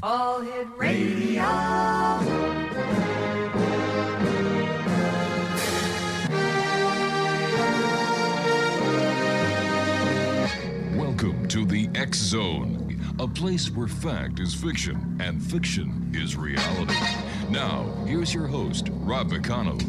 All Hit Radio. Welcome to the X Zone, a place where fact is fiction and fiction is reality. Now, here's your host, Rob McConnell.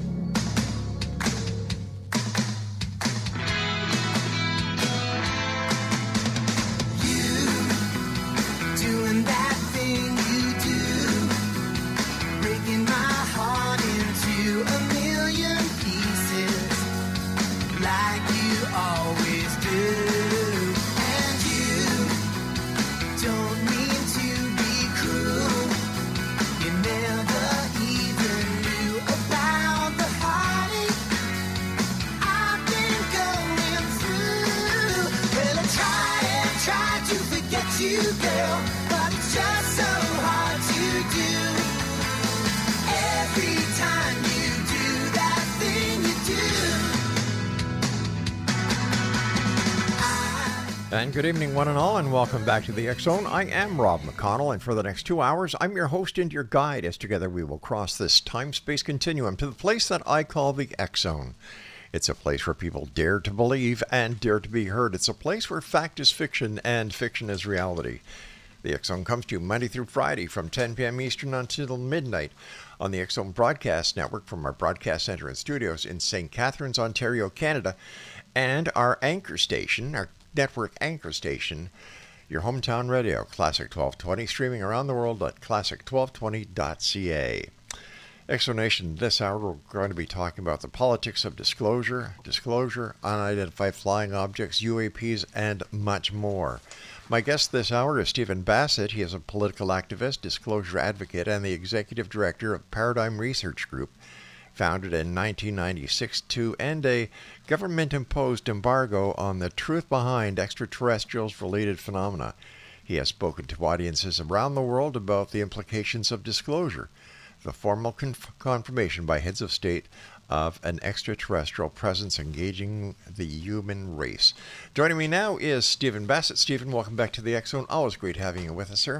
And good evening, one and all, and welcome back to the X Zone. I am Rob McConnell, and for the next 2 hours, I'm your host and your guide as together we will cross this time-space continuum to the place that I call the X Zone. It's a place where people dare to believe and dare to be heard. It's a place where fact is fiction and fiction is reality. The X Zone comes to you Monday through Friday from 10 p.m. Eastern until midnight on the X Zone Broadcast Network from our broadcast center and studios in St. Catharines, Ontario, Canada, and our anchor station, our network anchor station, your hometown radio, Classic 1220, streaming around the world at classic1220.ca. Explanation this hour, we're going to be talking about the politics of disclosure, unidentified flying objects, UAPs, and much more. My guest this hour is Stephen Bassett. He is a political activist, disclosure advocate, and the executive director of Paradigm Research Group, founded in 1996 to end a government-imposed embargo on the truth behind extraterrestrials-related phenomena. He has spoken to audiences around the world about the implications of disclosure, the formal confirmation by heads of state of an extraterrestrial presence engaging the human race. Joining me now is Stephen Bassett. Stephen, welcome back to the X Zone. Always great having you with us, sir.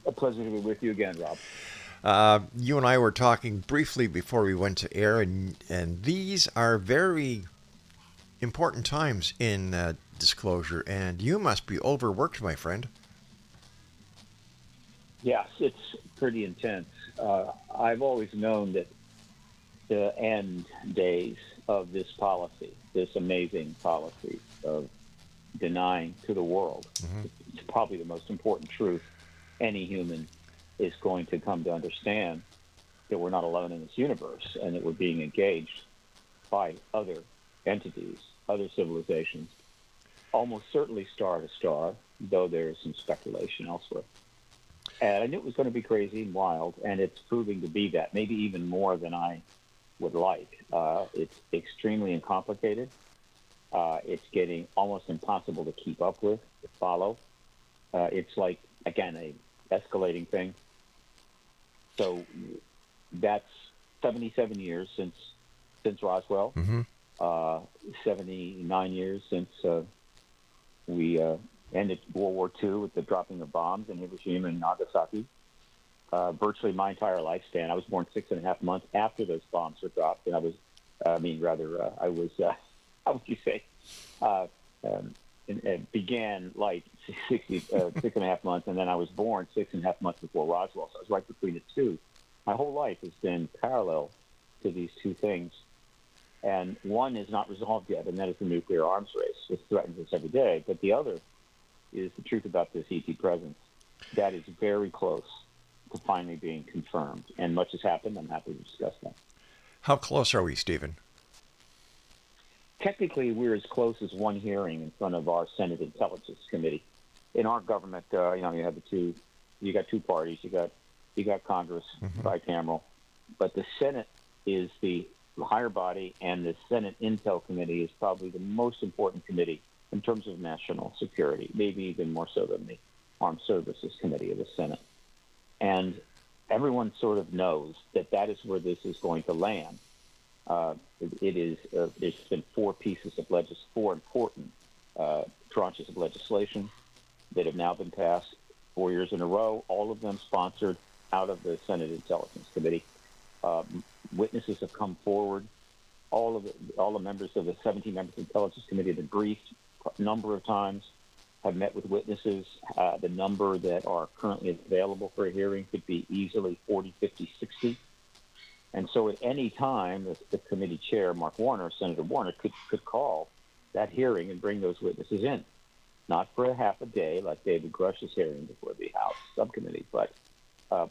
A pleasure to be with you again, Rob. You and I were talking briefly before we went to air, and these are very important times in disclosure, and you must be overworked, my friend. Yes, it's pretty intense. I've always known that the end days of this policy, this amazing policy of denying to the world, it's probably the most important truth any human is going to come to understand, that we're not alone in this universe and that we're being engaged by other entities, other civilizations, almost certainly star to star, though there is some speculation elsewhere. And I knew it was going to be crazy and wild, and it's proving to be that, maybe even more than I would like. It's extremely complicated. It's getting almost impossible to keep up with, to follow. It's like, again, a escalating thing. So that's 77 years since Roswell, 79 years since we ended World War II with the dropping of bombs in Hiroshima and Nagasaki. Virtually my entire lifespan. I was born 6.5 months after those bombs were dropped, and I was, how would you say, it began like 6.5 months, and then I was born 6.5 months before Roswell, so I was right between the two. My whole life has been parallel to these two things, and one is not resolved yet, and that is the nuclear arms race, which threatens us every day. But the other is the truth about this ET presence. That is very close to finally being confirmed, and much has happened. I'm happy to discuss that. How close are we, Stephen? Technically, we're as close as one hearing in front of our Senate Intelligence Committee. In our government, you have you got two parties. You got Congress, bicameral, but the Senate is the higher body, and the Senate Intel Committee is probably the most important committee in terms of national security, maybe even more so than the Armed Services Committee of the Senate. And everyone sort of knows that is where this is going to land. There's been four important tranches of legislation that have now been passed 4 years in a row, all of them sponsored out of the Senate Intelligence Committee. Witnesses have come forward. All the members of the 17 members of the Intelligence Committee have been briefed a number of times, have met with witnesses. The number that are currently available for a hearing could be easily 40, 50, 60. And so at any time, the committee chair, Senator Warner, could call that hearing and bring those witnesses in. Not for a half a day like David Grush's hearing before the House subcommittee, but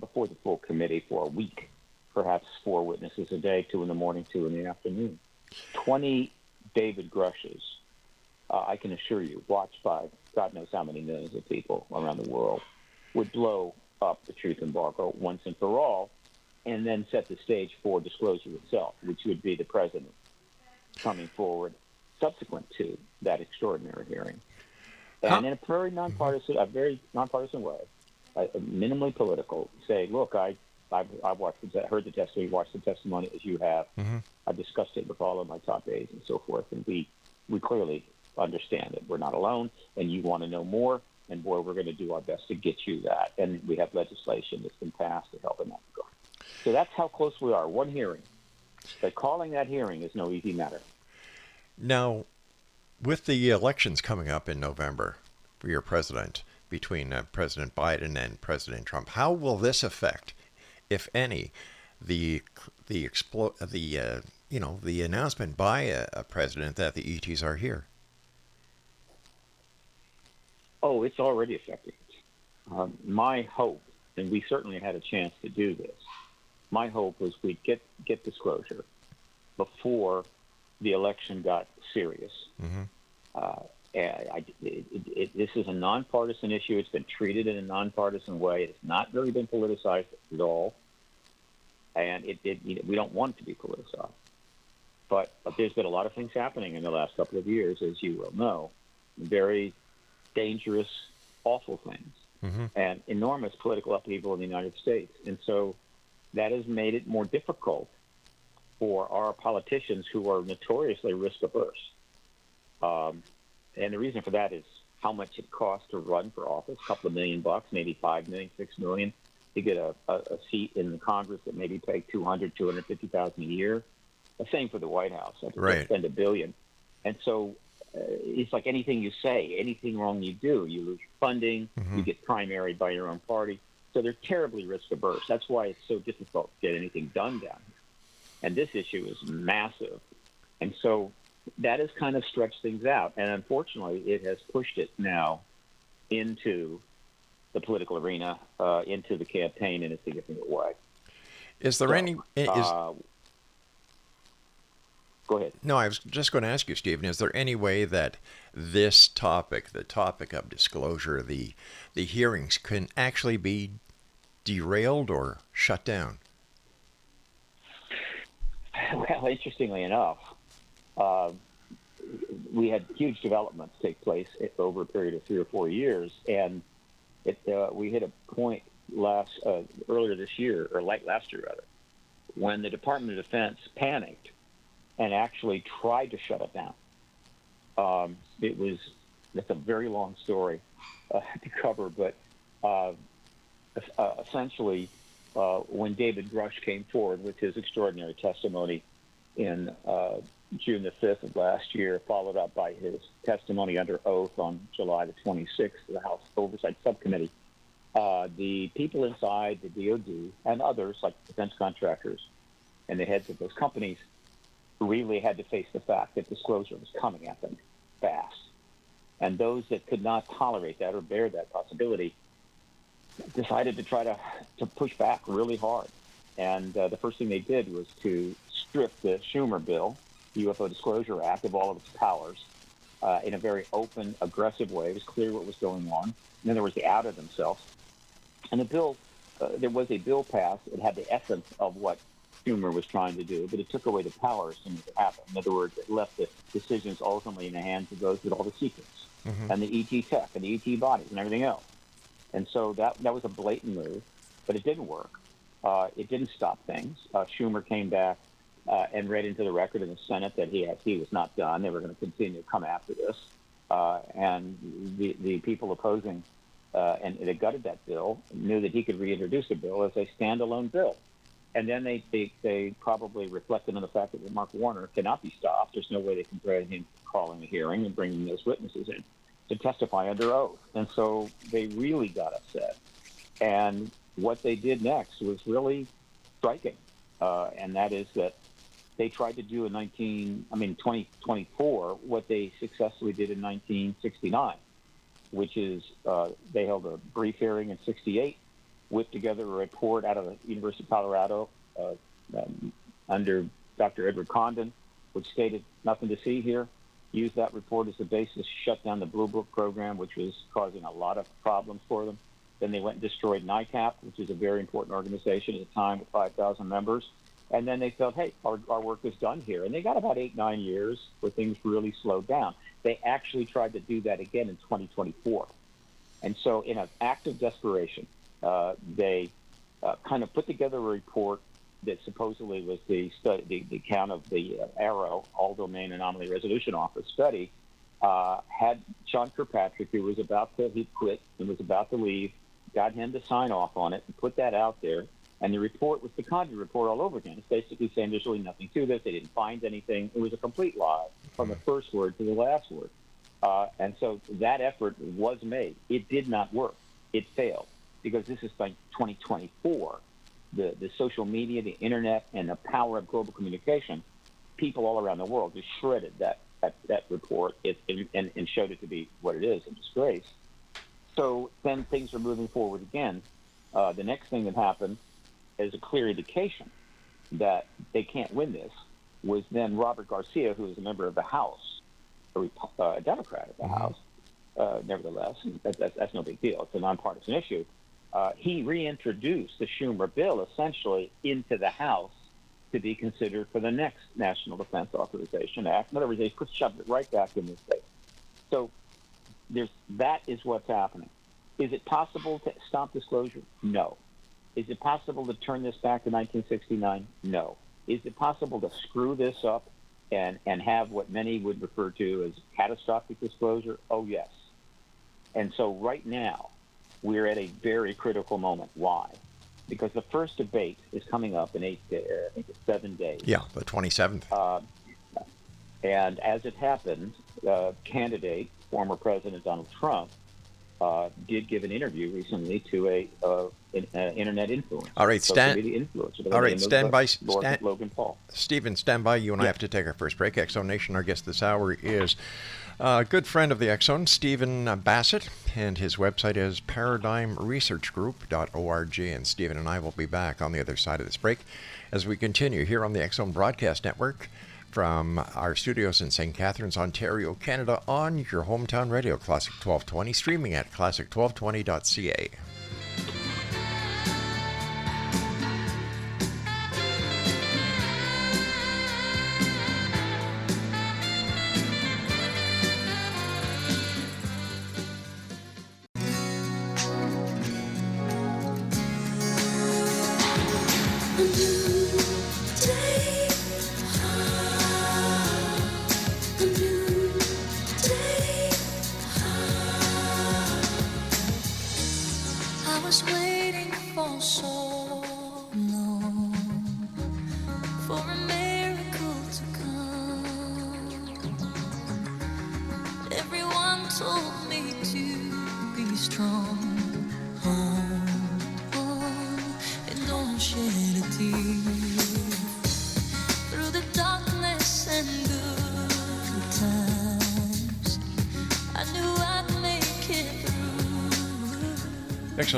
before the full committee for a week, perhaps 4 witnesses a day, 2 in the morning, 2 in the afternoon. 20 David Grushes, I can assure you, watched by God knows how many millions of people around the world, would blow up the truth embargo once and for all, and then set the stage for disclosure itself, which would be the president coming forward subsequent to that extraordinary hearing. And in a very nonpartisan way, minimally political, say, look, I've heard the testimony, watched the testimony as you have. Mm-hmm. I've discussed it with all of my top aides and so forth, and we clearly understand that we're not alone, and you want to know more, and boy, we're going to do our best to get you that. And we have legislation that's been passed to help in that regard. So that's how close we are. One hearing. But calling that hearing is no easy matter. Now, with the elections coming up in November for your president, between President Biden and President Trump, how will this affect, if any, the announcement by a president that the ETs are here? Oh, it's already affecting it. My hope, and we certainly had a chance to do this, my hope was we'd get disclosure before the election got serious. Mm-hmm. This is a nonpartisan issue. It's been treated in a nonpartisan way. It's not really been politicized at all, and we don't want it to be politicized. But there's been a lot of things happening in the last couple of years, as you well know, very dangerous, awful things, mm-hmm. and enormous political upheaval in the United States. And so that has made it more difficult for our politicians who are notoriously risk-averse. And the reason for that is how much it costs to run for office, a couple of $1 million, maybe $5 million, $6 million, to get a seat in the Congress that maybe pay $200,000, $250,000 a year. The same for the White House. Right. Spend $1 billion. And so it's like anything you say, anything wrong you do, you lose funding, mm-hmm. you get primaried by your own party. So they're terribly risk-averse. That's why it's so difficult to get anything done down here. And this issue is massive. And so that has kind of stretched things out. And unfortunately, it has pushed it now into the political arena, into the campaign in a significant way. Is there any... Go ahead. No, I was just going to ask you, Stephen, is there any way that this topic, the topic of disclosure, the hearings, can actually be derailed or shut down? Well, interestingly enough, we had huge developments take place over a period of 3 or 4 years, and we hit a point earlier this year, or late last year rather, when the Department of Defense panicked and actually tried to shut it down. It's a very long story to cover, but essentially, when David Grush came forward with his extraordinary testimony in June the 5th of last year, followed up by his testimony under oath on July the 26th to the House Oversight Subcommittee, the people inside the DOD and others, like defense contractors and the heads of those companies, really had to face the fact that disclosure was coming at them fast. And those that could not tolerate that or bear that possibility decided to try to push back really hard. And the first thing they did was to strip the Schumer bill, the UFO Disclosure Act, of all of its powers in a very open, aggressive way. It was clear what was going on. And then there was the out of themselves. And the bill, there was a bill passed. It had the essence of what Schumer was trying to do, but it took away the power as soon as it happened. In other words, it left the decisions ultimately in the hands of those with all the secrets, mm-hmm. and the ET tech and the ET bodies and everything else. And so that was a blatant move, but it didn't work. It didn't stop things. Schumer came back and read into the record in the Senate that he was not done. They were going to continue to come after this. and the people opposing and that gutted that bill knew that he could reintroduce the bill as a standalone bill. And then they probably reflected on the fact that Mark Warner cannot be stopped. There's no way they can prevent him calling a hearing and bringing those witnesses in to testify under oath. And so they really got upset. And what they did next was really striking, and that is that they tried to do in 2024 what they successfully did in 1969, which is they held a brief hearing in 68, whipped together a report out of the University of Colorado under Dr. Edward Condon, which stated nothing to see here, used that report as the basis to shut down the Blue Book program, which was causing a lot of problems for them. Then they went and destroyed NICAP, which is a very important organization at the time with 5,000 members. And then they felt, hey, our work is done here. And they got about 8-9 years where things really slowed down. They actually tried to do that again in 2024. And so in an act of desperation, they kind of put together a report that supposedly was the count of the AARO, All Domain Anomaly Resolution Office study, had Sean Kirkpatrick, who was about to, he quit and was about to leave, got him to sign off on it and put that out there. And the report was the Condon report all over again. It's basically saying there's really nothing to this. They didn't find anything. It was a complete lie from the first word to the last word. And so that effort was made. It did not work. It failed because this is like 2024. The social media, the internet, and the power of global communication, people all around the world just shredded that report and showed it to be what it is, a disgrace. So then things are moving forward again. The next thing that happened as a clear indication that they can't win this was then Robert Garcia, who is a member of the House, a Democrat of the House, nevertheless, that's no big deal. It's a nonpartisan issue. He reintroduced the Schumer bill essentially into the House to be considered for the next National Defense Authorization Act. In other words, they shoved it right back in the state. So that is what's happening. Is it possible to stop disclosure? No. Is it possible to turn this back to 1969? No. Is it possible to screw this up and have what many would refer to as catastrophic disclosure? Oh, yes. And so right now, we're at a very critical moment. Why? Because the first debate is coming up in 7 days. Yeah, the 27th. And as it happened, candidate, former President Donald Trump, did give an interview recently to an internet influencer. All right, stand by. Logan Paul. Stephen, stand by. You and I have to take our first break. X Zone Nation, our guest this hour is a good friend of the X Zone, Stephen Bassett, and his website is paradigmresearchgroup.org. And Stephen and I will be back on the other side of this break as we continue here on the X Zone Broadcast Network from our studios in St. Catharines, Ontario, Canada, on your hometown radio, Classic 1220, streaming at classic1220.ca.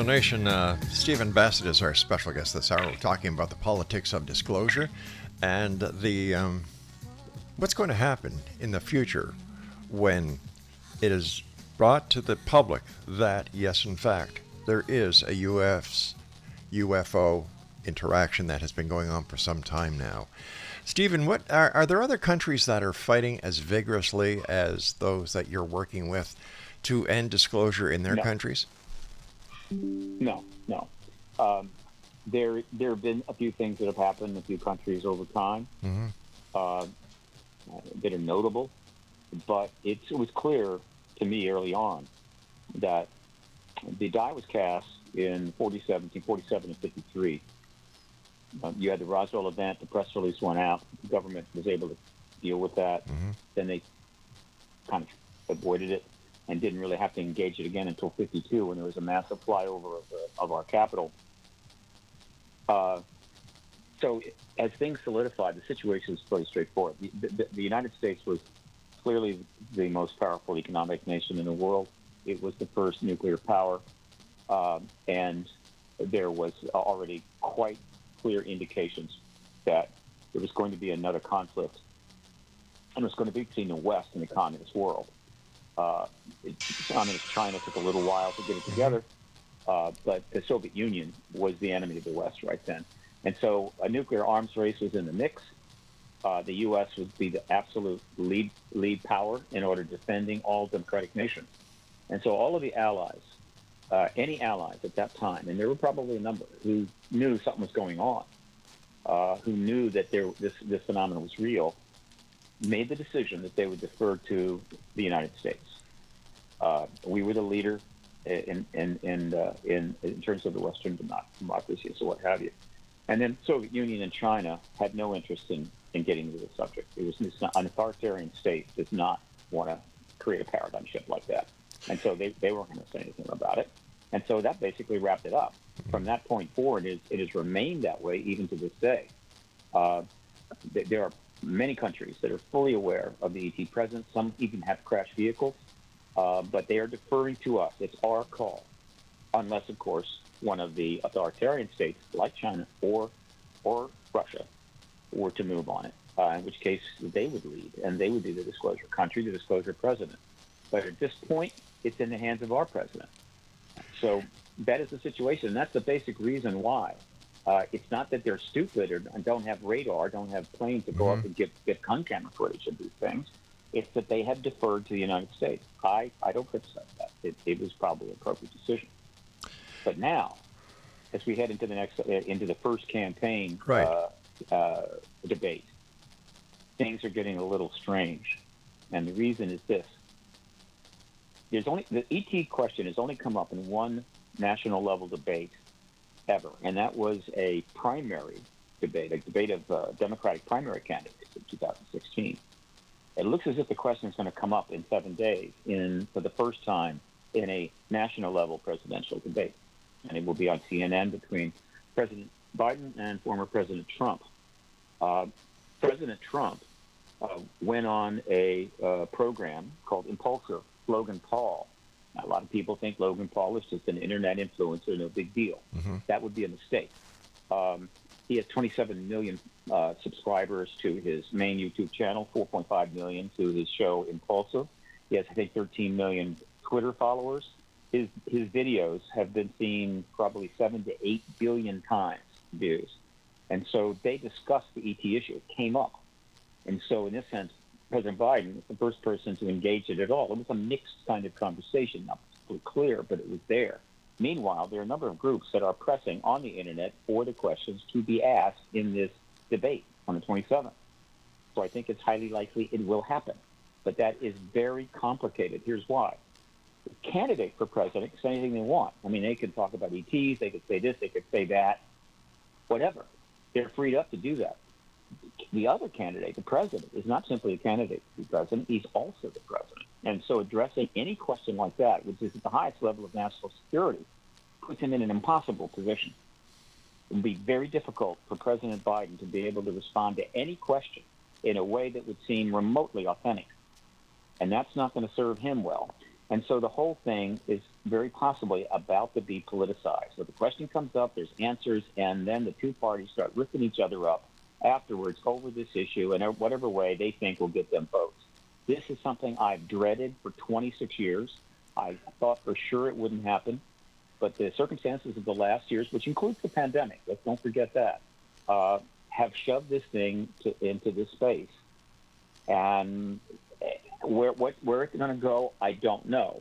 Nation, Stephen Bassett is our special guest this hour. We're talking about the politics of disclosure and the what's going to happen in the future when it is brought to the public that, yes, in fact, there is a UFO interaction that has been going on for some time now. Stephen, what are there other countries that are fighting as vigorously as those that you're working with to end disclosure in their countries? No. There have been a few things that have happened in a few countries over time that are notable, but it was clear to me early on that the die was cast in 47 and 53. You had the Roswell event, the press release went out, the government was able to deal with that. Then they kind of avoided it and didn't really have to engage it again until 52 when there was a massive flyover of our capital. So as things solidified, the situation was pretty straightforward. The United States was clearly the most powerful economic nation in the world. It was the first nuclear power, and there was already quite clear indications that there was going to be another conflict, and it was going to be between the West and the communist world. China took a little while to get it together, but the Soviet Union was the enemy of the West right then. And so a nuclear arms race was in the mix. The U.S. would be the absolute lead power in order defending all democratic nations. And so all of the allies, any allies at that time, and there were probably a number who knew something was going on, who knew that this phenomenon was real, made the decision that they would defer to the United States. We were the leader in terms of the Western democracies or what have you. And then Soviet Union and China had no interest in getting into the subject. It's not, an authoritarian state does not want to create a paradigm shift like that. And so they weren't going to say anything about it. And so that basically wrapped it up. From that point forward, it has remained that way even to this day. There are many countries that are fully aware of the ET presence. Some even have crashed vehicles, but they are deferring to us. It's our call, unless, of course, one of the authoritarian states like China or Russia were to move on it, in which case they would lead, and they would be the disclosure country, the disclosure president. But at this point, it's in the hands of our president. So that is the situation, and that's the basic reason why. It's not that they're stupid or don't have radar, don't have planes to go up and get gun camera footage of these things. It's that they have deferred to the United States. I don't criticize that. It was probably an appropriate decision. But now, as we head into the first campaign debate, things are getting a little strange, and the reason is this: the ET question has only come up in one national level debate ever, and that was a primary debate, a debate of Democratic primary candidates in 2016. It looks as if the question is going to come up in 7 days for the first time in a national level presidential debate. And it will be on CNN between President Biden and former President Trump. President Trump went on a program called Impulsive, Logan Paul. Now, a lot of people think Logan Paul is just an internet influencer, no big deal. That would be a mistake. He has 27 million subscribers to his main YouTube channel, 4.5 million to his show Impulsive. He has, I think, 13 million Twitter followers. His videos have been seen probably 7 to 8 billion times views. And so they discussed the ET issue. It came up. And so in this sense, President Biden was the first person to engage it at all. It was a mixed kind of conversation, not clear, but it was there. Meanwhile, there are a number of groups that are pressing on the internet for the questions to be asked in this debate on the 27th. So I think it's highly likely it will happen. But that is very complicated. Here's why. The candidate for president can say anything they want. I mean, they could talk about ETs, they could say this, they could say that, whatever. They're freed up to do that. The other candidate, the president, is not simply a candidate to be president, he's also the president. And so addressing any question like that, which is at the highest level of national security, puts him in an impossible position. It would be very difficult for President Biden to be able to respond to any question in a way that would seem remotely authentic. And that's not going to serve him well. And so the whole thing is very possibly about to be politicized. So the question comes up, there's answers, and then the two parties start ripping each other up afterwards over this issue in whatever way they think will get them votes. This is something I've dreaded for 26 years. I thought for sure it wouldn't happen, but the circumstances of the last years, which includes the pandemic, let's don't forget that, have shoved this thing into this space. And where it's going to go, I don't know.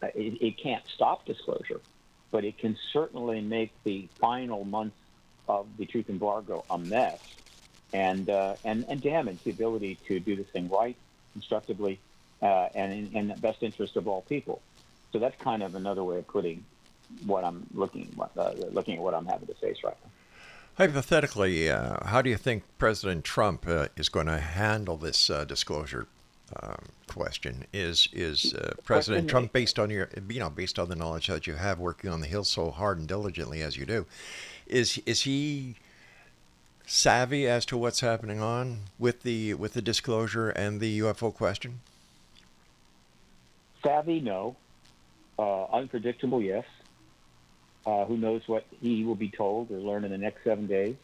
It can't stop disclosure, but it can certainly make the final months of the truth embargo a mess and damage the ability to do this thing right, constructively, and in the best interest of all people. So that's kind of another way of putting what I'm looking at what I'm having to face right now. Hypothetically, how do you think President Trump is going to handle this disclosure question? Is President Trump, based on based on the knowledge that you have, working on the Hill so hard and diligently as you do, is he savvy as to what's happening on with the disclosure and the UFO question? Savvy, no. Unpredictable, yes. Who knows what he will be told or learn in the next 7 days,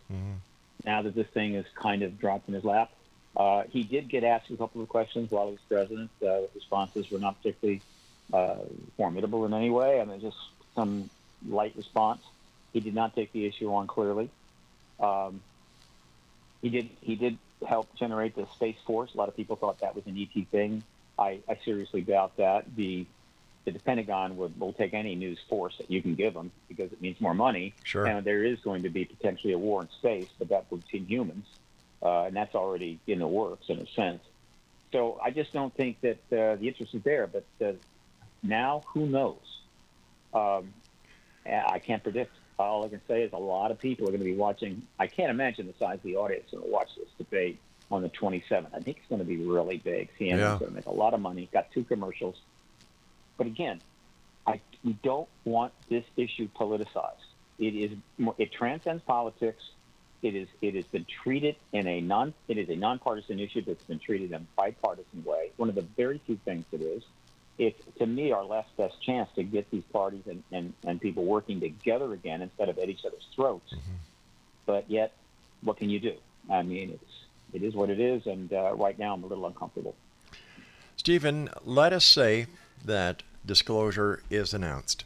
now that this thing is kind of dropped in his lap. He did get asked a couple of questions while he was president. Responses were not particularly formidable in any way. I mean, just some light response. He did not take the issue on clearly. He did help generate the Space Force. A lot of people thought that was an ET thing. I seriously doubt that. The Pentagon will take any news force that you can give them because it means more money. Sure. And there is going to be potentially a war in space, but that would be humans. And that's already in the works in a sense. So I just don't think that the interest is there. But now, who knows? I can't predict. All I can say is a lot of people are going to be watching. I can't imagine the size of the audience going to watch this debate on the 27th. I think it's going to be really big. CNN's going to make a lot of money. Got 2 commercials. But again, we don't want this issue politicized. It transcends politics. It has been treated it is a nonpartisan issue that's been treated in a bipartisan way. One of the very few things it is. It's, to me, our last best chance to get these parties and people working together again instead of at each other's throats. Mm-hmm. But yet, what can you do? I mean, it is what it is, and right now I'm a little uncomfortable. Stephen, let us say that disclosure is announced.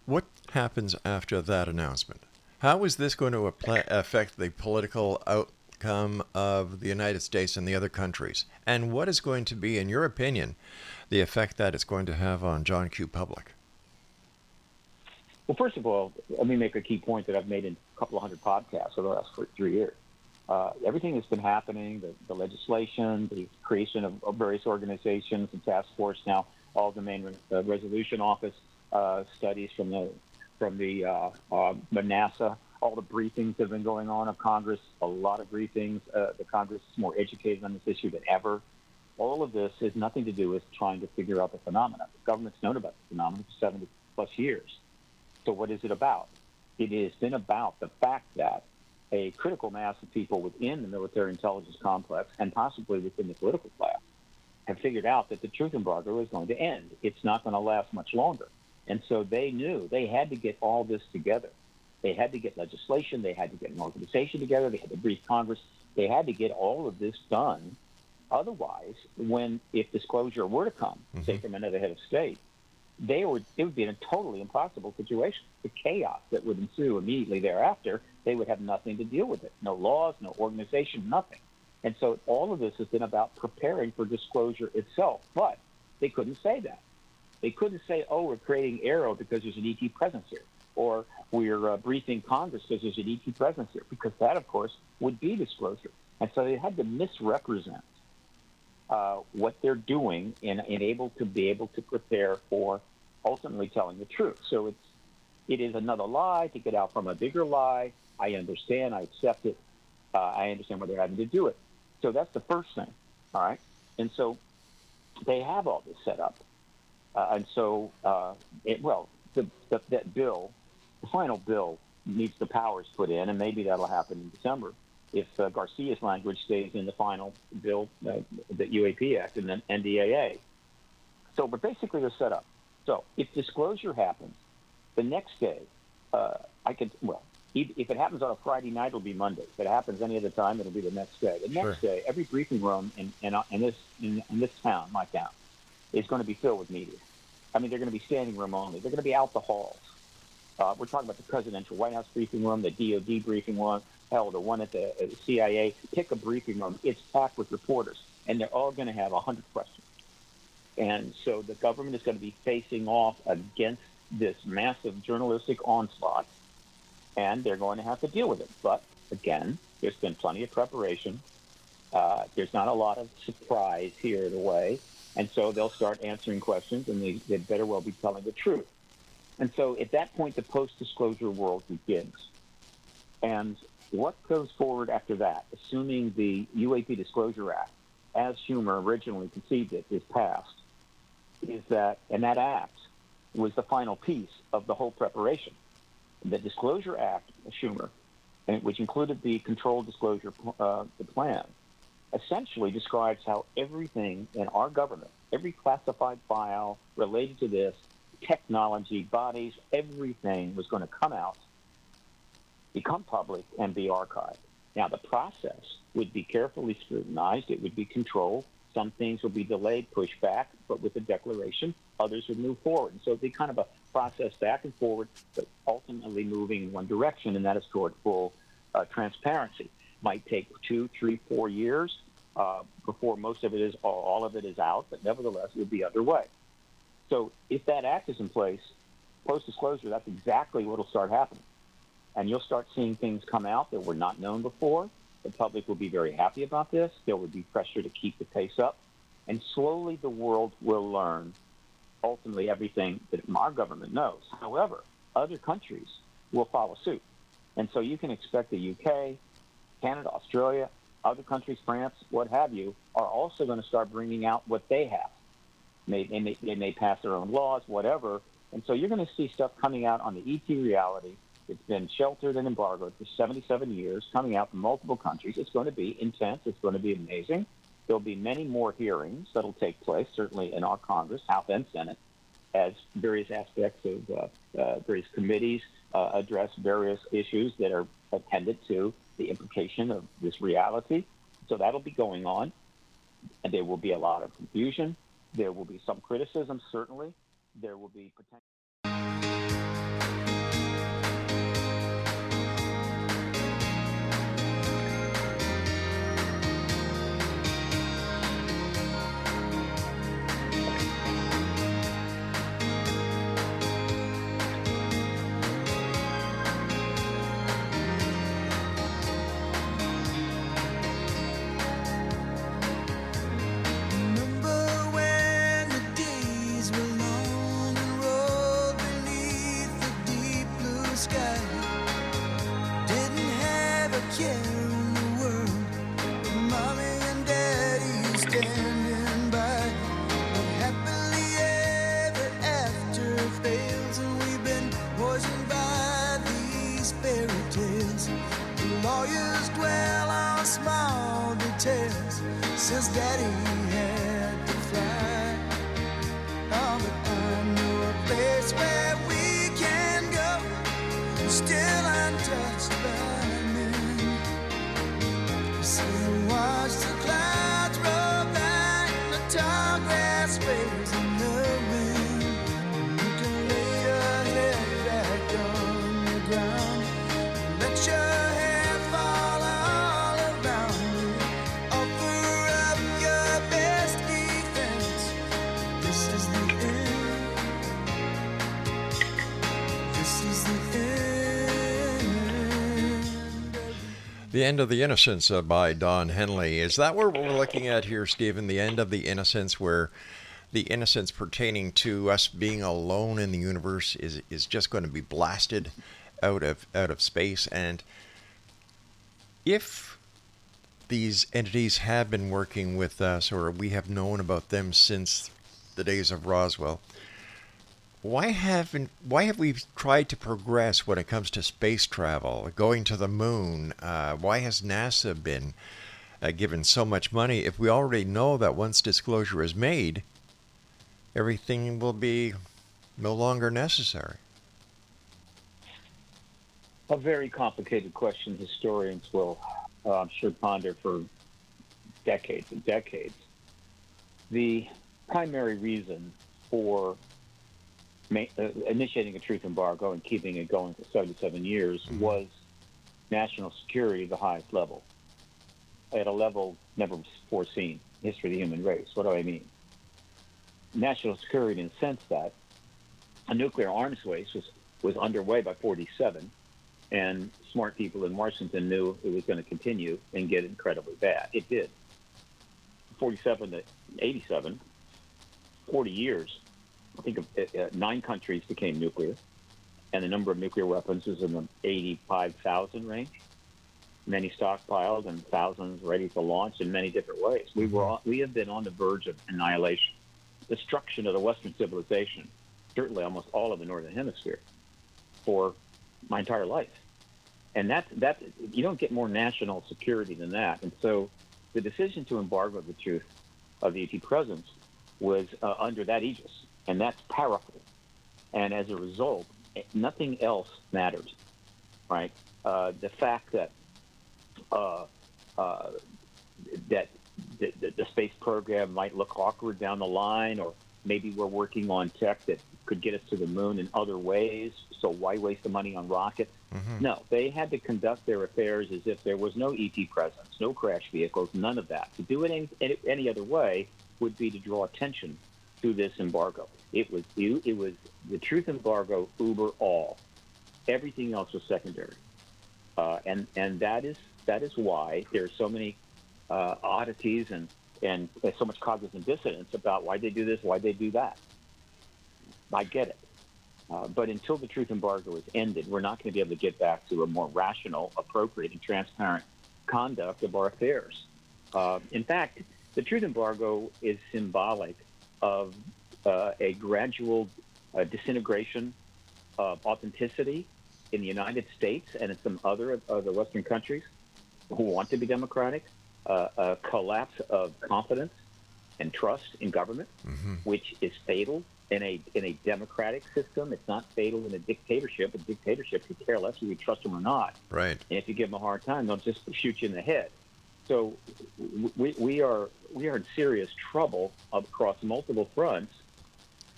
What happens after that announcement? How is this going to affect the political outcome of the United States and the other countries? And what is going to be, in your opinion, the effect that it's going to have on John Q. Public? Well, first of all, let me make a key point that I've made in a couple of hundred podcasts over the last 3 years. Everything that's been happening, the legislation, the creation of various organizations and task force, now all the main resolution office studies from the NASA, all the briefings that have been going on of Congress, a lot of briefings. The Congress is more educated on this issue than ever. All of this has nothing to do with trying to figure out the phenomena. The government's known about the phenomenon for 70 plus years. So what is it about? It has been about the fact that a critical mass of people within the military intelligence complex and possibly within the political class have figured out that the truth embargo is going to end. It's not going to last much longer. And so they knew they had to get all this together. They had to get legislation. They had to get an organization together. They had to brief Congress. They had to get all of this done. Otherwise, if disclosure were to come, say from another head of state, it would be in a totally impossible situation. The chaos that would ensue immediately thereafter, they would have nothing to deal with it. No laws, no organization, nothing. And so all of this has been about preparing for disclosure itself. But they couldn't say that. They couldn't say, oh, we're creating Arrow because there's an ET presence here, or we're briefing Congress because there's an ET presence here, because that, of course, would be disclosure. And so they had to misrepresent what they're doing and able to prepare for ultimately telling the truth. So it is another lie to get out from a bigger lie. I understand. I accept it. I understand why they're having to do it. So that's the first thing, all right? And so they have all this set up. And so, that bill, the final bill, needs the powers put in, and maybe that'll happen in December if Garcia's language stays in the final bill, the UAP Act and then NDAA. So, but basically they're set up. So if disclosure happens, the next day, if it happens on a Friday night, it'll be Monday. If it happens any other time, it'll be the next day. The next day, every briefing room in this town, my town, is going to be filled with media. I mean, they're going to be standing room only. They're going to be out the halls. We're talking about the presidential White House briefing room, the DOD briefing room, hell, the one at the CIA. Pick a briefing room. It's packed with reporters, and they're all going to have 100 questions. And so the government is going to be facing off against this massive journalistic onslaught, and they're going to have to deal with it. But, again, there's been plenty of preparation. There's not a lot of surprise here in a way. And so they'll start answering questions, and they'd better well be telling the truth. And so at that point, the post-disclosure world begins. And what goes forward after that, assuming the UAP Disclosure Act, as Schumer originally conceived it, is passed, is that, and that act was the final piece of the whole preparation. The Disclosure Act, Schumer, which included the controlled disclosure the plan, essentially describes how everything in our government, every classified file related to this, technology, bodies, everything was going to come out, become public, and be archived. Now, the process would be carefully scrutinized. It would be controlled. Some things would be delayed, pushed back, but with a declaration, others would move forward. And so it'd be kind of a process back and forward, but ultimately moving in one direction, and that is toward full transparency. Might take 2, 3, 4 years before most of it is, all of it is out, but nevertheless, it would be underway. So if that act is in place, post-disclosure, that's exactly what will start happening. And you'll start seeing things come out that were not known before. The public will be very happy about this. There will be pressure to keep the pace up. And slowly the world will learn ultimately everything that our government knows. However, other countries will follow suit. And so you can expect the UK, Canada, Australia, other countries, France, what have you, are also going to start bringing out what they have. They may pass their own laws, whatever. And so you're going to see stuff coming out on the ET reality. It's been sheltered and embargoed for 77 years, coming out from multiple countries. It's going to be intense. It's going to be amazing. There'll be many more hearings that'll take place, certainly in our Congress, House and Senate, as various aspects of various committees address various issues that are attended to the implication of this reality. So that'll be going on. And there will be a lot of confusion. There will be some criticism, certainly. There will be potential. Since Daddy had to fly, oh, but I know a place where we can go, still untouched by men. So watch the clouds roll by, the tall grass waves in the wind. You can lay your head back on the ground, let your hair fall all around you. Offer up your best defense. This is the end. This is the end. The End of the Innocence by Don Henley. Is that what we're looking at here, Stephen? The end of the innocence, where the innocence pertaining to us being alone in the universe is just going to be blasted out of space. And if these entities have been working with us, or we have known about them since the days of Roswell, why have we tried to progress when it comes to space travel, going to the moon? Why has NASA been given so much money if we already know that once disclosure is made, everything will be no longer necessary? A very complicated question historians will, I'm sure, ponder for decades and decades. The primary reason for initiating a truth embargo and keeping it going for 77 years was national security at the highest level, at a level never foreseen in the history of the human race. What do I mean? National security in the sense that a nuclear arms race was underway by 47, and smart people in Washington knew it was going to continue and get incredibly bad. It did. 47 to 87, 40 years, I think 9 countries became nuclear, and the number of nuclear weapons is in the 85,000 range. Many stockpiled and thousands ready to launch in many different ways. We have been on the verge of annihilation, destruction of the Western civilization, certainly almost all of the Northern Hemisphere, for my entire life. And that's you don't get more national security than that. And so the decision to embargo the truth of the ET presence was under that aegis, and that's powerful. And as a result, nothing else matters, right? The fact that that the space program might look awkward down the line, or maybe we're working on tech that could get us to the moon in other ways, so why waste the money on rockets? No, they had to conduct their affairs as if there was no ET presence, no crash vehicles, none of that. To do it any other way would be to draw attention to this embargo. It was the truth embargo, uber all. Everything else was secondary, and that is why there's so many oddities and so much cognitive dissonance about why they do this, why they do that. I get it. But until the truth embargo is ended, we're not going to be able to get back to a more rational, appropriate, and transparent conduct of our affairs. In fact, the truth embargo is symbolic of a gradual disintegration of authenticity in the United States and in some other of the Western countries who want to be democratic, a collapse of confidence and trust in government, which is fatal in a democratic system. It's not fatal in a dictatorship. A dictatorship could care less if you trust them or not. Right. And if you give them a hard time, they'll just shoot you in the head. So we are in serious trouble across multiple fronts,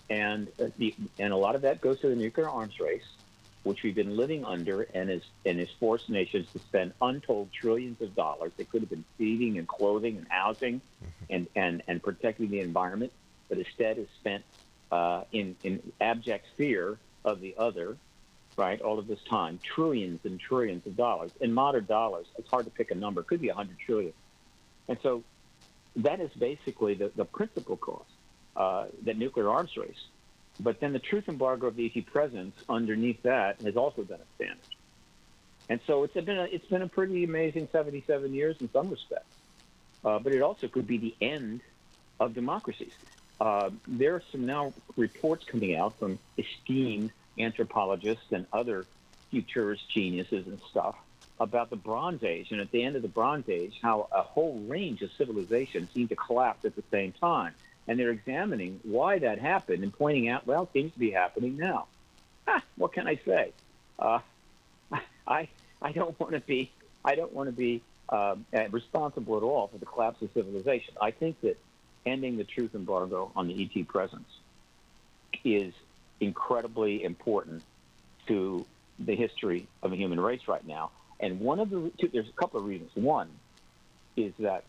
and a lot of that goes to the nuclear arms race, which we've been living under, and has forced nations to spend untold trillions of dollars. They could have been feeding and clothing and housing and protecting the environment, but instead is spent in abject fear of the other, right, all of this time, trillions and trillions of dollars. In modern dollars, it's hard to pick a number. It could be 100 trillion. And so that is basically the principal cause, the nuclear arms race. But then the truth embargo of the ET presence underneath that has also done its damage. And so it's been a pretty amazing 77 years in some respects. But it also could be the end of democracies. There are some now reports coming out from esteemed anthropologists and other futurist geniuses and stuff about the Bronze Age, and at the end of the Bronze Age, how a whole range of civilizations seemed to collapse at the same time. And they're examining why that happened and pointing out, well, it seems to be happening now. What can I say? I don't want to be responsible at all for the collapse of civilization. I think that ending the truth embargo on the ET presence is incredibly important to the history of the human race right now. And there's a couple of reasons. One is that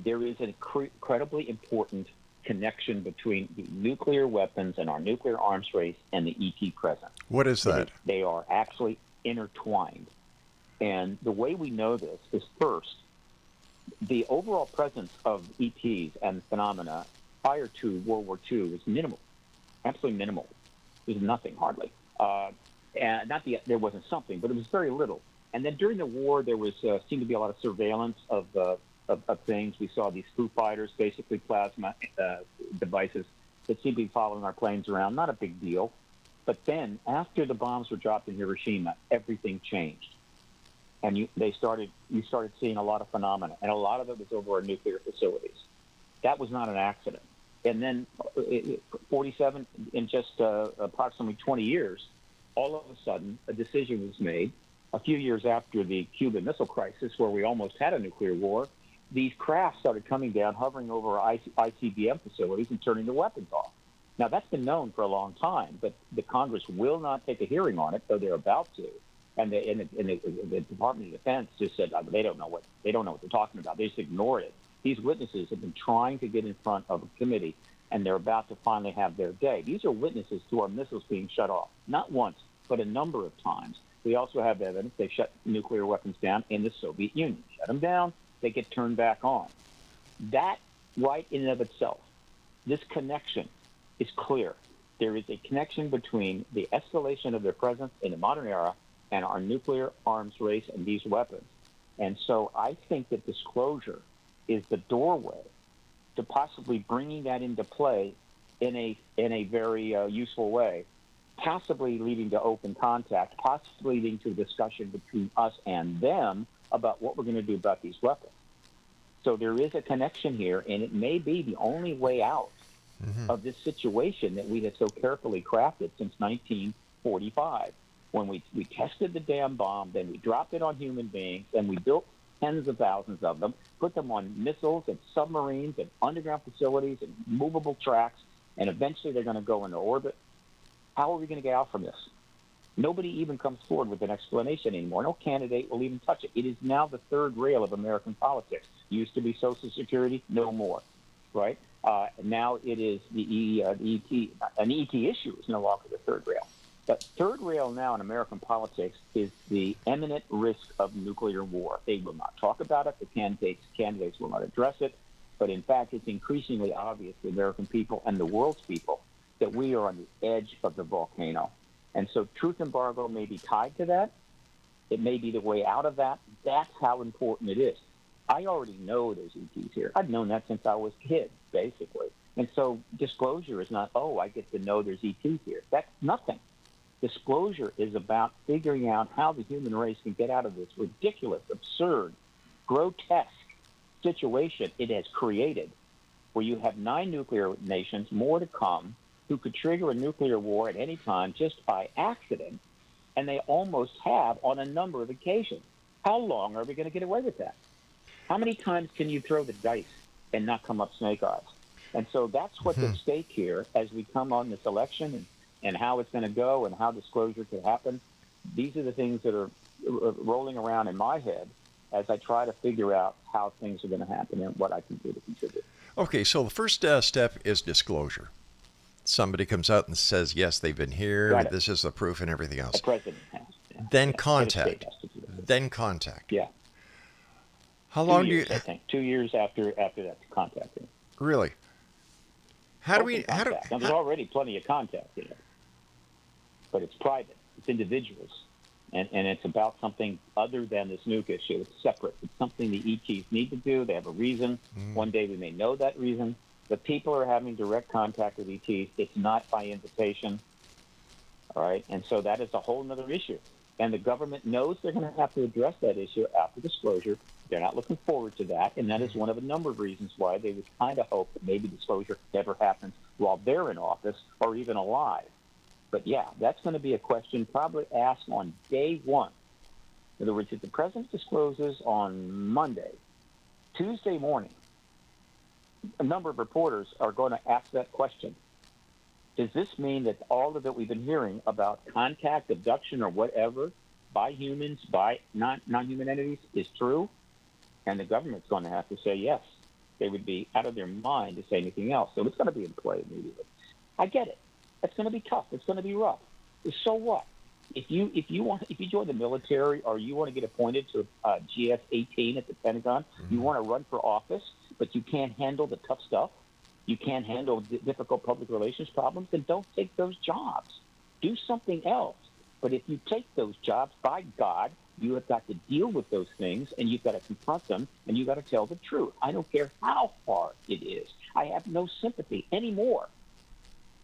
there is an incredibly important connection between the nuclear weapons and our nuclear arms race and the ET presence. What is that? They are actually intertwined. And the way we know this is, first, the overall presence of ETs and phenomena prior to World War II was minimal, absolutely minimal. There was nothing, hardly. And there wasn't something, but it was very little. And then during the war, there was seemed to be a lot of surveillance of things. We saw these Foo Fighters, basically plasma devices that seemed to be following our planes around. Not a big deal. But then, after the bombs were dropped in Hiroshima, everything changed. And you started seeing a lot of phenomena, and a lot of it was over our nuclear facilities. That was not an accident. And then 47, in just approximately 20 years, all of a sudden, a decision was made. A few years after the Cuban Missile Crisis, where we almost had a nuclear war, these crafts started coming down, hovering over our ICBM facilities and turning the weapons off. Now, that's been known for a long time, but the Congress will not take a hearing on it, though they're about to. And the Department of Defense just said they don't know what they're talking about. They just ignored it. These witnesses have been trying to get in front of a committee, and they're about to finally have their day. These are witnesses to our missiles being shut off, not once, but a number of times. We also have evidence they shut nuclear weapons down in the Soviet Union. Shut them down, they get turned back on. that right in and of itself, this connection is clear. There is a connection between the escalation of their presence in the modern era and our nuclear arms race and these weapons. And so I think that disclosure is the doorway to possibly bringing that into play in a very useful way, possibly leading to open contact, possibly leading to a discussion between us and them about what we're going to do about these weapons. So there is a connection here, and it may be the only way out of this situation that we have so carefully crafted since 1945, when we tested the damn bomb, then we dropped it on human beings, and we built tens of thousands of them, put them on missiles and submarines and underground facilities and movable tracks, and eventually they're going to go into orbit. How are we going to get out from this? Nobody even comes forward with an explanation anymore. No candidate will even touch it. It is now the third rail of American politics. Used to be Social Security, no more, right? Now it is the ET. An ET issue is no longer the third rail. The third rail now in American politics is the imminent risk of nuclear war. They will not talk about it. The candidates will not address it. But in fact, it's increasingly obvious to the American people and the world's people that we are on the edge of the volcano. And so truth embargo may be tied to that. It may be the way out of that. That's how important it is. I already know there's ETs here. I've known that since I was a kid, basically. And so disclosure is not, oh, I get to know there's ETs here. That's nothing. Disclosure is about figuring out how the human race can get out of this ridiculous, absurd, grotesque situation it has created, where you have 9 nuclear nations, more to come, who could trigger a nuclear war at any time just by accident, and they almost have on a number of occasions. How long are we going to get away with that? How many times can you throw the dice and not come up snake eyes? And so that's what's at stake here as we come on this election and how it's going to go and how disclosure could happen. These are the things that are rolling around in my head as I try to figure out how things are going to happen and what I can do to contribute. Okay, so the first step is disclosure. Somebody comes out and says, yes, they've been here, this is the proof and everything else. The president has. Yeah. Then contact. Then contact. Yeah. How long do you... I think 2 years after that contacting. Really? Now, there's already plenty of contact here, but it's private. It's individuals, and it's about something other than this nuke issue. It's separate. It's something the ETs need to do. They have a reason. One day we may know that reason. The people are having direct contact with ETs. It's not by invitation, all right? And so that is a whole other issue. And the government knows they're going to have to address that issue after disclosure. They're not looking forward to that, and that is one of a number of reasons why they would kind of hope that maybe disclosure never happens while they're in office or even alive. But, yeah, that's going to be a question probably asked on day one. In other words, if the president discloses on Monday, Tuesday morning, a number of reporters are going to ask that question. Does this mean that all of it we've been hearing about contact, abduction, or whatever by humans, by non-human entities is true? And the government's going to have to say yes. They would be out of their mind to say anything else. So it's going to be in play immediately. I get it. It's going to be tough. It's going to be rough. So what? If you join the military or you want to get appointed to GS-18 at the Pentagon, you want to run for office, but you can't handle the tough stuff, you can't handle difficult public relations problems, then don't take those jobs. Do something else. But if you take those jobs, by God, you have got to deal with those things, and you've got to confront them, and you've got to tell the truth. I don't care how hard it is. I have no sympathy anymore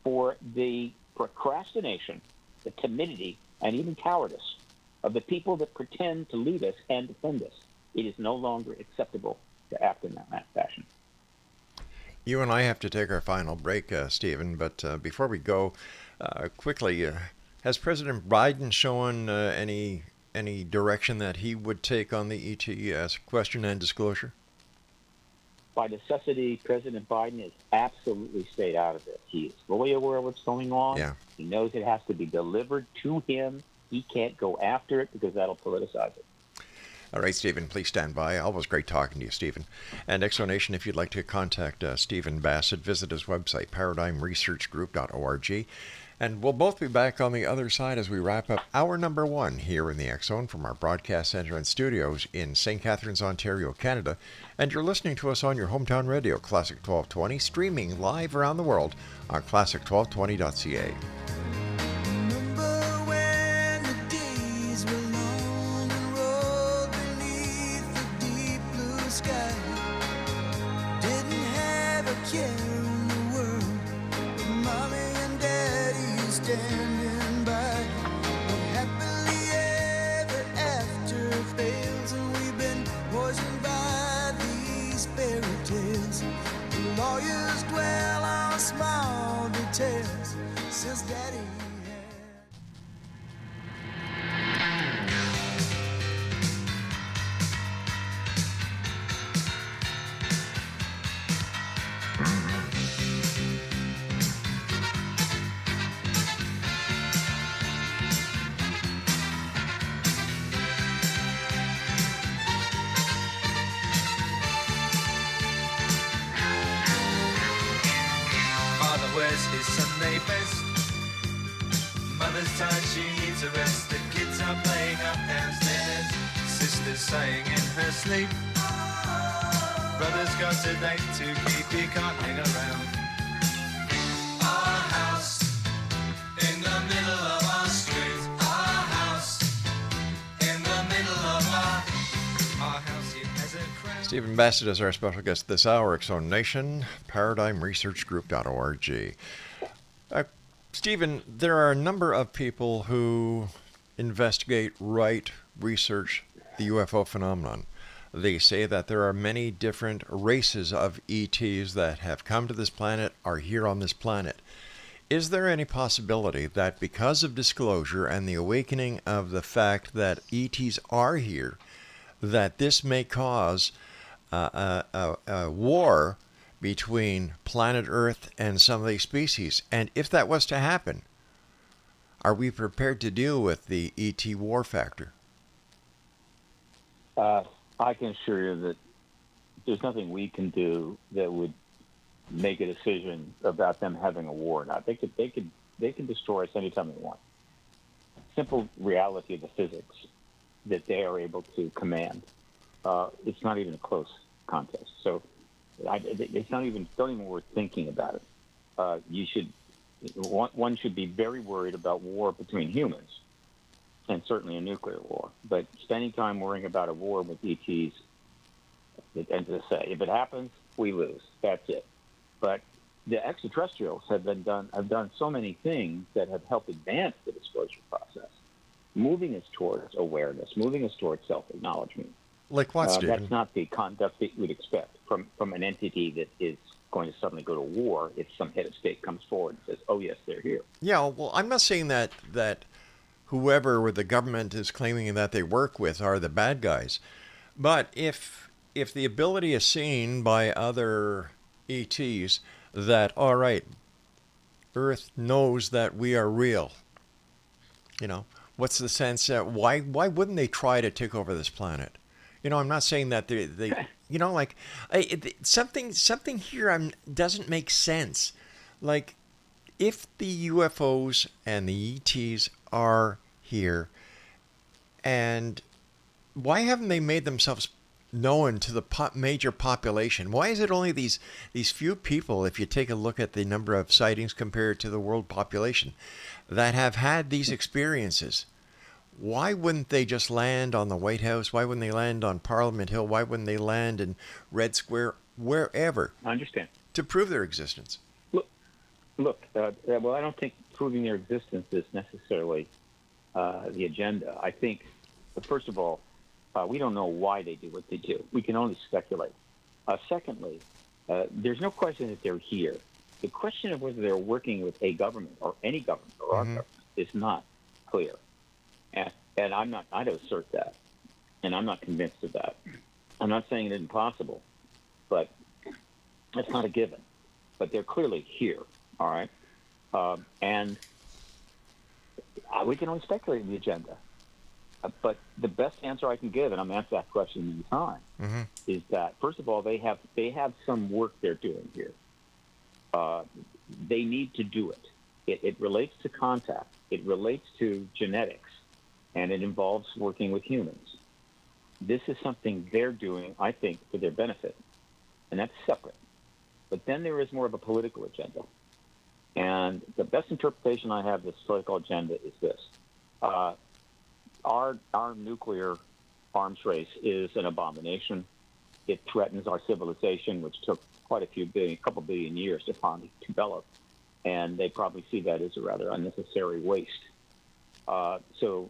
for the procrastination, the timidity, and even cowardice of the people that pretend to lead us and defend us. It is no longer acceptable to act in that fashion. You and I have to take our final break, Stephen, but before we go, quickly, has President Biden shown any direction that he would take on the ET question and disclosure? By necessity, President Biden has absolutely stayed out of this. He is fully aware of what's going on. Yeah. He knows it has to be delivered to him. He can't go after it because that'll politicize it. All right, Stephen, please stand by. Always great talking to you, Stephen. And Exonation, if you'd like to contact Stephen Bassett, visit his website, paradigmresearchgroup.org. And we'll both be back on the other side as we wrap up hour number 1 here in the X Zone from our broadcast center and studios in St. Catharines, Ontario, Canada. And you're listening to us on your hometown radio, Classic 1220, streaming live around the world on classic1220.ca. Remember when the days were long and rolled beneath the deep blue sky? Didn't have a care in the world, with mommy and daddy standing by. But happily ever after fails, and we've been poisoned by these fairy tales. The lawyers dwell on small details, says daddy. Father wears his Sunday best. Mother's tired, she needs a rest. The kids are playing up downstairs. Sister's sighing in her sleep. Brother's got a date to keep, he can't hang around. Our house in the middle of our street. Our house in the middle of our house. It has a crown. Stephen Bassett is our special guest this hour, X Zone Nation, ParadigmResearchGroup.org. Stephen, there are a number of people who investigate, write, research the UFO phenomenon. They say that there are many different races of ETs that have come to this planet, are here on this planet. Is there any possibility that because of disclosure and the awakening of the fact that ETs are here, that this may cause a war between planet Earth and some of these species? And if that was to happen, are we prepared to deal with the ET war factor? I can assure you that there's nothing we can do that would make a decision about them having a war or not. They can destroy us anytime they want. Simple reality of the physics that they are able to command. It's not even a close contest. So it's not even worth thinking about it. One should be very worried about war between humans, and certainly a nuclear war. But spending time worrying about a war with ETs, and to say, if it happens, we lose. That's it. But the extraterrestrials have done so many things that have helped advance the disclosure process, moving us towards awareness, moving us towards self-acknowledgement. Like what, Stephen? That's not the conduct that we'd expect from an entity that is going to suddenly go to war if some head of state comes forward and says, oh, yes, they're here. Yeah, well, I'm not saying that whoever with the government is claiming that they work with are the bad guys. But if the ability is seen by other ETs that, all right, Earth knows that we are real, what's the sense that why wouldn't they try to take over this planet? I'm not saying that they something here doesn't make sense. Like, if the UFOs and the ETs are here, and why haven't they made themselves known to the major population? Why is it only these few people, if you take a look at the number of sightings compared to the world population, that have had these experiences? Why wouldn't they just land on the White House? Why wouldn't they land on Parliament Hill? Why wouldn't they land in Red Square? Wherever. I understand. To prove their existence. Look. Well, I don't think proving their existence is necessarily the agenda. I think, first of all, we don't know why they do what they do. We can only speculate. Secondly, there's no question that they're here. The question of whether they're working with a government or any government or our government is not clear. And I'd assert that. And I'm not convinced of that. I'm not saying it isn't possible, but it's not a given. But they're clearly here, all right? And we can only speculate on the agenda. But the best answer I can give, and I'm asked that question many times, is that, first of all, they have some work they're doing here. They need to do it. It relates to contact. It relates to genetics, and it involves working with humans. This is something they're doing, I think, for their benefit, and that's separate. But then there is more of a political agenda. And the best interpretation I have of this political agenda is this. Our nuclear arms race is an abomination. It threatens our civilization, which took quite a couple billion years to finally develop. And they probably see that as a rather unnecessary waste. So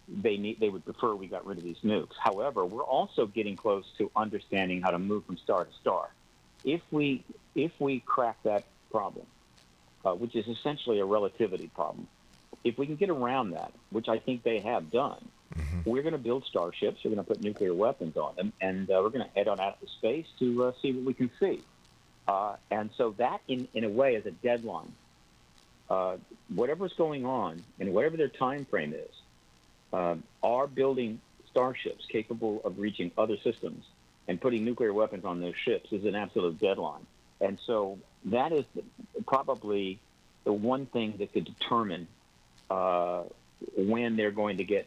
they would prefer we got rid of these nukes. However, we're also getting close to understanding how to move from star to star. If we crack that problem, which is essentially a relativity problem, if we can get around that, which I think they have done, we're going to build starships, we're going to put nuclear weapons on them, and we're going to head on out to space to see what we can see. And so that, in a way, is a deadline. Whatever's going on and whatever their time frame is, are building starships capable of reaching other systems and putting nuclear weapons on those ships is an absolute deadline. And so that is probably the one thing that could determine when they're going to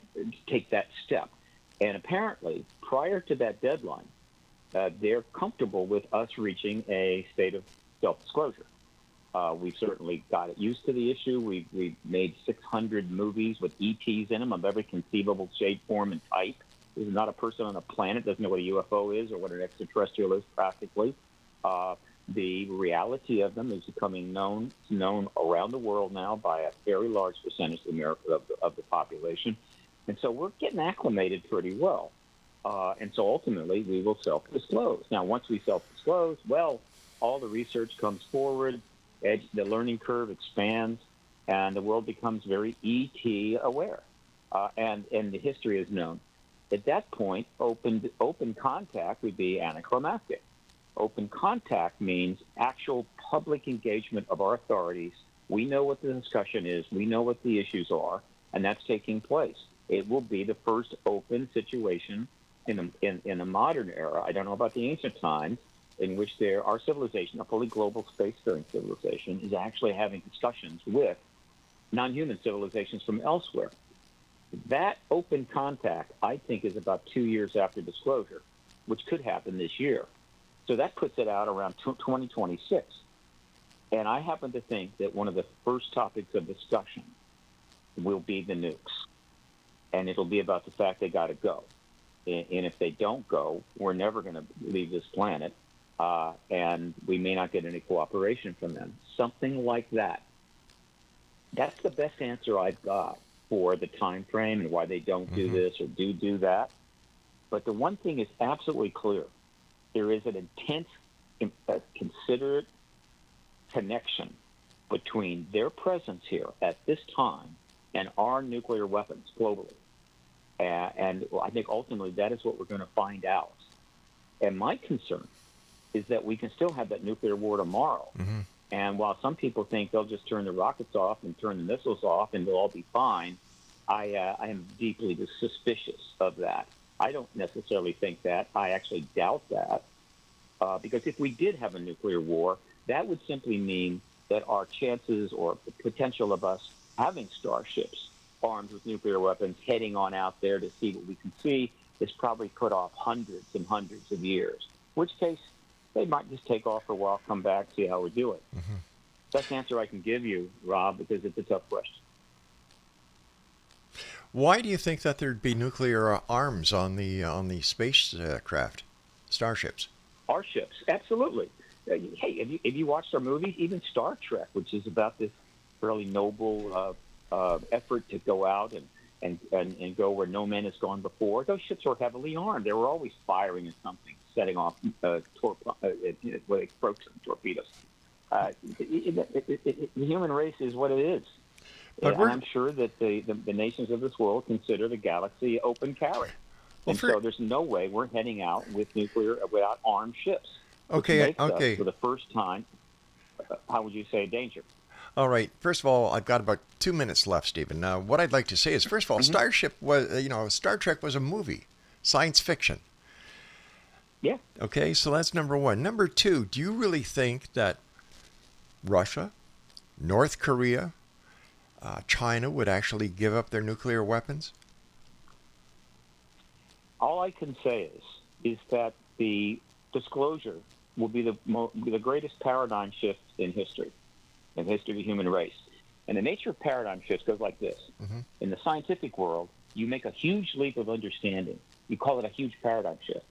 take that step. And apparently, prior to that deadline, they're comfortable with us reaching a state of self-disclosure. We've certainly got used to the issue. We've made 600 movies with ETs in them of every conceivable shape, form, and type. There's not a person on the planet doesn't know what a UFO is or what an extraterrestrial is, practically. The reality of them is becoming known around the world now by a very large percentage of the population. And so we're getting acclimated pretty well. And so ultimately, we will self-disclose. Now, once we self-disclose, well, all the research comes forward, the learning curve expands, and the world becomes very ET aware. And the history is known. At that point, open contact would be anticlimactic. Open contact means actual public engagement of our authorities. We know what the discussion is. We know what the issues are, and that's taking place. It will be the first open situation in the modern era. I don't know about the ancient times, in which our civilization, a fully global spacefaring civilization, is actually having discussions with non-human civilizations from elsewhere. That open contact, I think, is about 2 years after disclosure, which could happen this year. So that puts it out around 2026. And I happen to think that one of the first topics of discussion will be the nukes. And it'll be about the fact they got to go. And if they don't go, we're never going to leave this planet. And we may not get any cooperation from them. Something like that. That's the best answer I've got for the time frame and why they don't do this or do that. But the one thing is absolutely clear. There is an intense, considerate connection between their presence here at this time and our nuclear weapons globally. And I think ultimately that is what we're going to find out. And my concern is that we can still have that nuclear war tomorrow. And while some people think they'll just turn the rockets off and turn the missiles off and they'll all be fine, I am deeply suspicious of that. I don't necessarily think that. I actually doubt that. Because if we did have a nuclear war, that would simply mean that our chances or the potential of us having starships armed with nuclear weapons heading on out there to see what we can see is probably put off hundreds and hundreds of years, in which case they might just take off for a while, come back, see how we're doing. Best answer I can give you, Rob, because it's a tough question. Why do you think that there'd be nuclear arms on the spacecraft, starships? Our ships, absolutely. Hey, have you watched our movies? Even Star Trek, which is about this fairly noble effort to go out and go where no man has gone before. Those ships were heavily armed. They were always firing at something, setting off torpedoes. The human race is what it is. But and I'm sure that the nations of this world consider the galaxy open carry. And so there's no way we're heading out with without armed ships. Okay. For the first time, how would you say danger? All right. First of all, I've got about 2 minutes left, Stephen. Now, what I'd like to say is, first of all, Star Trek was a movie, science fiction. Yeah. Okay, so that's number one. Number two, do you really think that Russia, North Korea, China would actually give up their nuclear weapons? All I can say is that the disclosure will be the greatest paradigm shift in history of the human race. And the nature of paradigm shifts goes like this. Mm-hmm. In the scientific world, you make a huge leap of understanding. You call it a huge paradigm shift.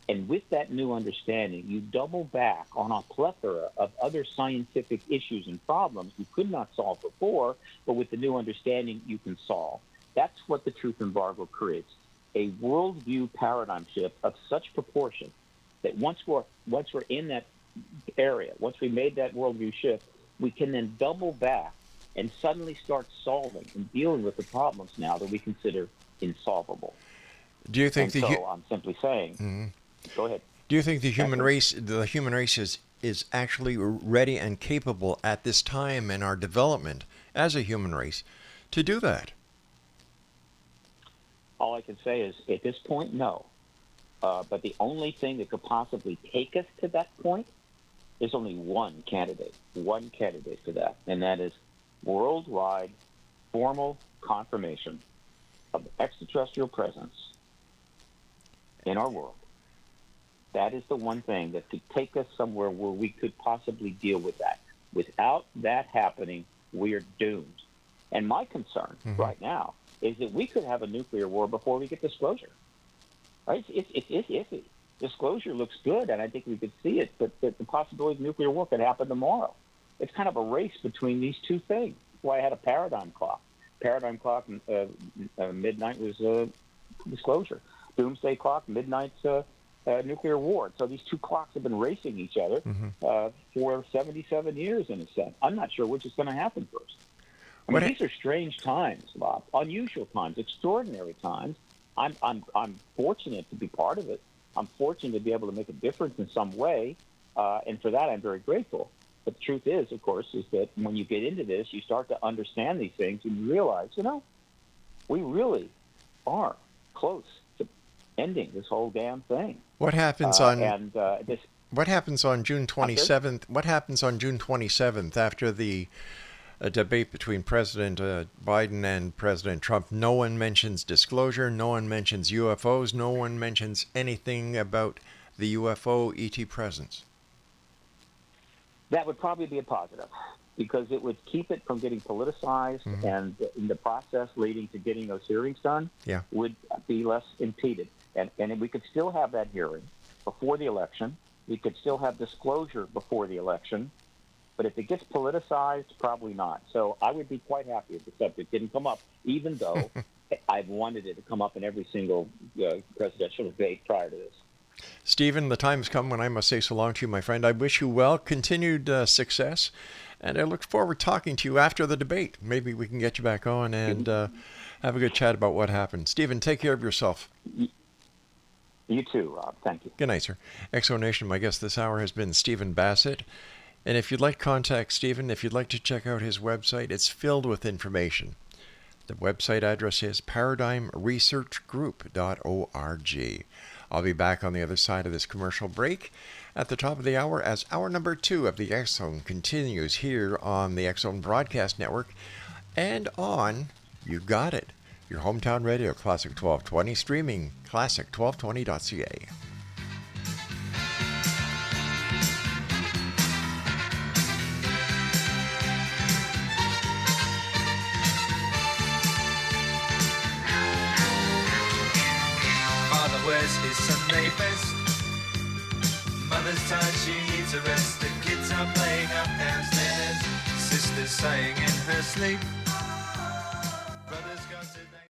And with that new understanding, you double back on a plethora of other scientific issues and problems you could not solve before, but with the new understanding, you can solve. That's what the truth embargo creates, a worldview paradigm shift of such proportion that once we're in that area, once we made that worldview shift, we can then double back and suddenly start solving and dealing with the problems now that we consider insolvable. Do you think I'm simply saying, Mm-hmm. Go ahead. Do you think the human race is actually ready and capable at this time in our development as a human race to do that? All I can say is, at this point, no. But the only thing that could possibly take us to that point is only one candidate for that, and that is worldwide formal confirmation of extraterrestrial presence in our world. That is the one thing that could take us somewhere where we could possibly deal with that. Without that happening, we are doomed. And my concern right now is that we could have a nuclear war before we get disclosure. Right? It's iffy. Disclosure looks good, and I think we could see it, but the possibility of nuclear war could happen tomorrow. It's kind of a race between these two things. That's why I had a paradigm clock. Paradigm clock, midnight was disclosure. Doomsday clock, midnight's nuclear war. So these two clocks have been racing each other for 77 years, in a sense. I'm not sure which is going to happen first. I mean, these are strange times, Bob. Unusual times, extraordinary times. I'm fortunate to be part of it. I'm fortunate to be able to make a difference in some way, and for that I'm very grateful. But the truth is, of course, is that when you get into this, you start to understand these things, and you realize, we really are close to ending this whole damn thing. What happens on What happens on June 27th? What happens on June 27th after the debate between President Biden and President Trump? No one mentions disclosure. No one mentions UFOs. No one mentions anything about the UFO ET presence. That would probably be a positive, because it would keep it from getting politicized, and in the process leading to getting those hearings done would be less impeded. And we could still have that hearing before the election. We could still have disclosure before the election. But if it gets politicized, probably not. So I would be quite happy if the subject didn't come up, even though I've wanted it to come up in every single presidential debate prior to this. Stephen, the time has come when I must say so long to you, my friend. I wish you well, continued success, and I look forward to talking to you after the debate. Maybe we can get you back on and have a good chat about what happened. Stephen, take care of yourself. You too, Rob. Thank you. Good night, sir. Exonation, my guest this hour has been Stephen Bassett. And if you'd like to contact Stephen, if you'd like to check out his website, it's filled with information. The website address is paradigmresearchgroup.org. I'll be back on the other side of this commercial break at the top of the hour as hour number 2 of the X Zone continues here on the X Zone Broadcast Network and on You Got It, your hometown radio, Classic 1220, streaming classic1220.ca. Wears his Sunday best. Mother's tired, she needs a rest. The kids are playing up downstairs. Sister's sighing in her sleep.